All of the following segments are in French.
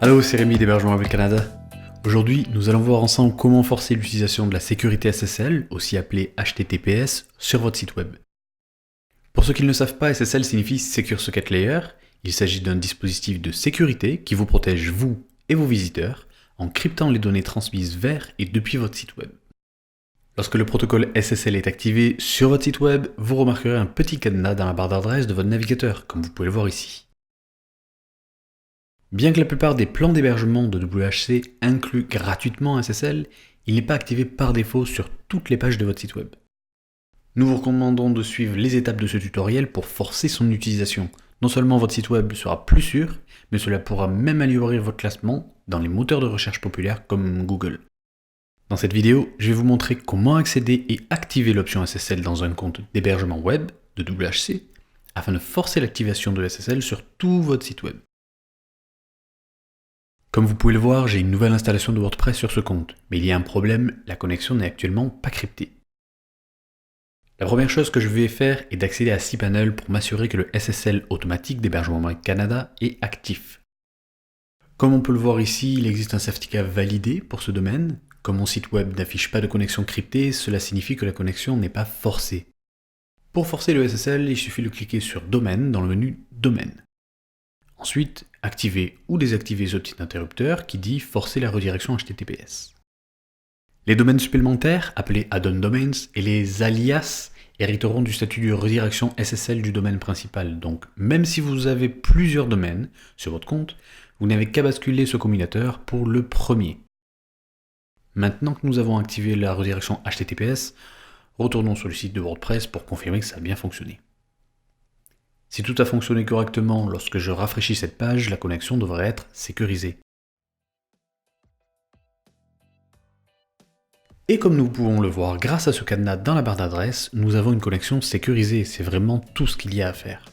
Allô, c'est Rémi d'Hébergement Web Canada. Aujourd'hui, nous allons voir ensemble comment forcer l'utilisation de la sécurité SSL, aussi appelée HTTPS, sur votre site web. Pour ceux qui ne le savent pas, SSL signifie Secure Socket Layer. Il s'agit d'un dispositif de sécurité qui vous protège, vous et vos visiteurs, en cryptant les données transmises vers et depuis votre site web. Lorsque le protocole SSL est activé sur votre site web, vous remarquerez un petit cadenas dans la barre d'adresse de votre navigateur, comme vous pouvez le voir ici. Bien que la plupart des plans d'hébergement de WHC incluent gratuitement SSL, il n'est pas activé par défaut sur toutes les pages de votre site web. Nous vous recommandons de suivre les étapes de ce tutoriel pour forcer son utilisation. Non seulement votre site web sera plus sûr, mais cela pourra même améliorer votre classement dans les moteurs de recherche populaires comme Google. Dans cette vidéo, je vais vous montrer comment accéder et activer l'option SSL dans un compte d'hébergement web de WHC afin de forcer l'activation de SSL sur tout votre site web. Comme vous pouvez le voir, j'ai une nouvelle installation de WordPress sur ce compte, mais il y a un problème, la connexion n'est actuellement pas cryptée. La première chose que je vais faire est d'accéder à cPanel pour m'assurer que le SSL automatique d'Hébergement Web Canada est actif. Comme on peut le voir ici, il existe un certificat validé pour ce domaine. Comme mon site web n'affiche pas de connexion cryptée, cela signifie que la connexion n'est pas forcée. Pour forcer le SSL, il suffit de cliquer sur Domaine dans le menu Domaine. Ensuite, activer ou désactiver ce petit interrupteur qui dit forcer la redirection HTTPS. Les domaines supplémentaires, appelés add-on domains, et les alias hériteront du statut de redirection SSL du domaine principal. Donc, même si vous avez plusieurs domaines sur votre compte, vous n'avez qu'à basculer ce combinateur pour le premier. Maintenant que nous avons activé la redirection HTTPS, retournons sur le site de WordPress pour confirmer que ça a bien fonctionné. Si tout a fonctionné correctement, lorsque je rafraîchis cette page, la connexion devrait être sécurisée. Et comme nous pouvons le voir grâce à ce cadenas dans la barre d'adresse, nous avons une connexion sécurisée, c'est vraiment tout ce qu'il y a à faire.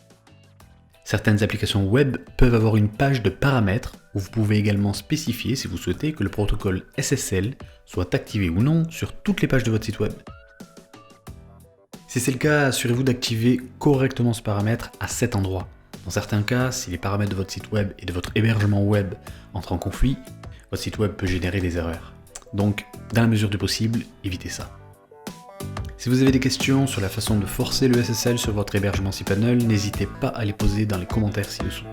Certaines applications web peuvent avoir une page de paramètres où vous pouvez également spécifier si vous souhaitez que le protocole SSL soit activé ou non sur toutes les pages de votre site web. Si c'est le cas, assurez-vous d'activer correctement ce paramètre à cet endroit. Dans certains cas, si les paramètres de votre site web et de votre hébergement web entrent en conflit, votre site web peut générer des erreurs. Donc, dans la mesure du possible, évitez ça. Si vous avez des questions sur la façon de forcer le SSL sur votre hébergement cPanel, n'hésitez pas à les poser dans les commentaires ci-dessous.